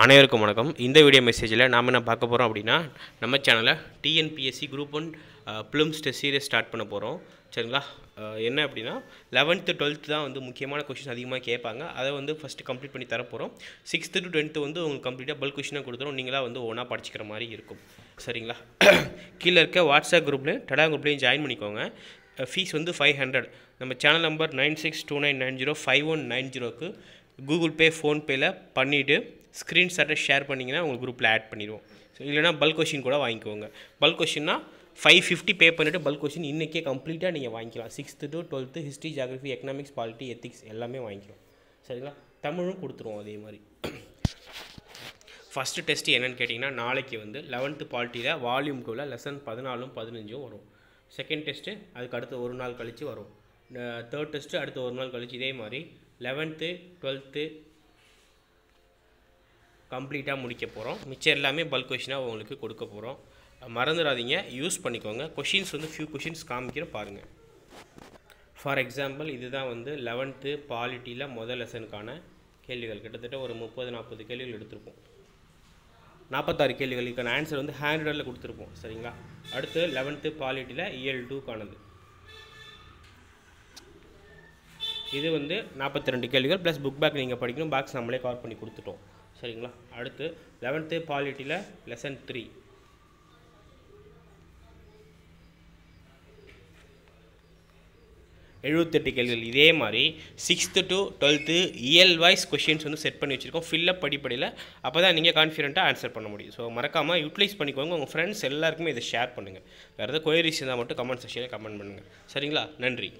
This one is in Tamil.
அனைவருக்கும் வணக்கம். இந்த வீடியோ மெசேஜில் நாம் என்ன பார்க்க போகிறோம் அப்படின்னா, நம்ம சேனலில் TNPSC group 1 prelims test series start பண்ண போகிறோம். சரிங்களா? என்ன அப்படின்னா 11th 12th தான் வந்து முக்கியமான கொஷின் அதிகமாக கேட்பாங்க. அதை வந்து ஃபஸ்ட்டு கம்ப்ளீட் பண்ணி தரப்போகிறோம். 6th to 10th வந்து உங்களுக்கு கம்ப்ளீட்டாக பல்க் கொஷினாக கொடுத்துரும். நீங்களாக வந்து ஒன்றா படிச்சிக்கிற மாதிரி இருக்கும். சரிங்களா? கீழே இருக்க வாட்ஸ்அப் குரூப்லேயும் டெலகிராம் குரூப்லேயும் ஜாயின் பண்ணிக்கோங்க. ஃபீஸ் வந்து 500. நம்ம சேனல் நம்பர் 9629905190க்கு கூகுள் பே ஃபோன்பேயில் பண்ணிவிட்டு ஸ்க்ரீன்ஷாட்டை ஷேர் பண்ணிங்கன்னா உங்கள் குரூப்பில் ஆட் பண்ணிடுவோம். ஸோ இல்லைனா பல்க் கொஷின் கூட வாங்கிக்கோங்க. பல்க் கொஷின்னா 550 பே பண்ணிவிட்டு பல்க் கொஷின் இன்றைக்கே கம்ப்ளீட்டாக நீங்கள் வாங்கிக்கலாம். 6th to 12th history, geography, economics, polity, ethics எல்லாமே வாங்கிக்கலாம். சரிங்களா? தமிழும் கொடுத்துருவோம் அதே மாதிரி. ஃபஸ்ட்டு டெஸ்ட்டு என்னென்னு கேட்டிங்கன்னா, நாளைக்கு வந்து 11th பாலிட்டியில் வால்யூம் 2ல் லெசன் 14 15 வரும். செகண்ட் டெஸ்ட்டு அதுக்கு அடுத்து ஒரு நாள் கழித்து வரும். தேர்ட் டெஸ்ட்டு அடுத்து ஒரு நாள் கழித்து. இதே மாதிரி 11th 12th கம்ப்ளீட்டாக முடிக்க போகிறோம். மிச்சம் எல்லாமே பல்க் கொஷினாக உங்களுக்கு கொடுக்க போகிறோம். மறந்துடாதீங்க, யூஸ் பண்ணிக்கோங்க. கொஷின்ஸ் வந்து ஃபியூ கொஷின்ஸ் காமிக்கிறேன் பாருங்கள். ஃபார் எக்ஸாம்பிள் இதுதான் வந்து 11th பாலிட்டியில் முதல் லெசனுக்கான கேள்விகள். கிட்டத்தட்ட ஒரு 30-40 கேள்விகள் எடுத்திருப்போம். 46 கேள்விகளுக்கான ஆன்சர் வந்து ஹேண்ட்ரைட்டில் கொடுத்துருப்போம். சரிங்களா? அடுத்து 11th பாலிட்டியில் இயல் 2க்கானது. இது வந்து 42 கேள்விகள் ப்ளஸ் புக் பேக் நீங்கள் படிக்கணும். பாக்ஸ் நம்மளே கவர் பண்ணி கொடுத்துட்டோம். சரிங்களா? அடுத்து 11th பாலிட்டியில் லெசன் 3 78 கேள்விகள். இதே மாதிரி 6th to 12th இயல் வைஸ் கொஷின்ஸ் வந்து செட் பண்ணி வச்சுருக்கோம். ஃபில்லப் படிப்படியில். அப்போ தான் நீங்கள் கான்ஃபிடென்ட்டாக ஆன்சர் பண்ண முடியும். ஸோ மறக்காமல் யூட்டிலைஸ் பண்ணிக்கோங்க. உங்கள் ஃப்ரெண்ட்ஸ் எல்லாருக்குமே இதை ஷேர் பண்ணுங்கள். வேறு ஏதாவது கொயரிஸ் இருந்தால் மட்டும் கமெண்ட் செக்ஷனில் கமெண்ட் பண்ணுங்கள். சரிங்களா? நன்றி.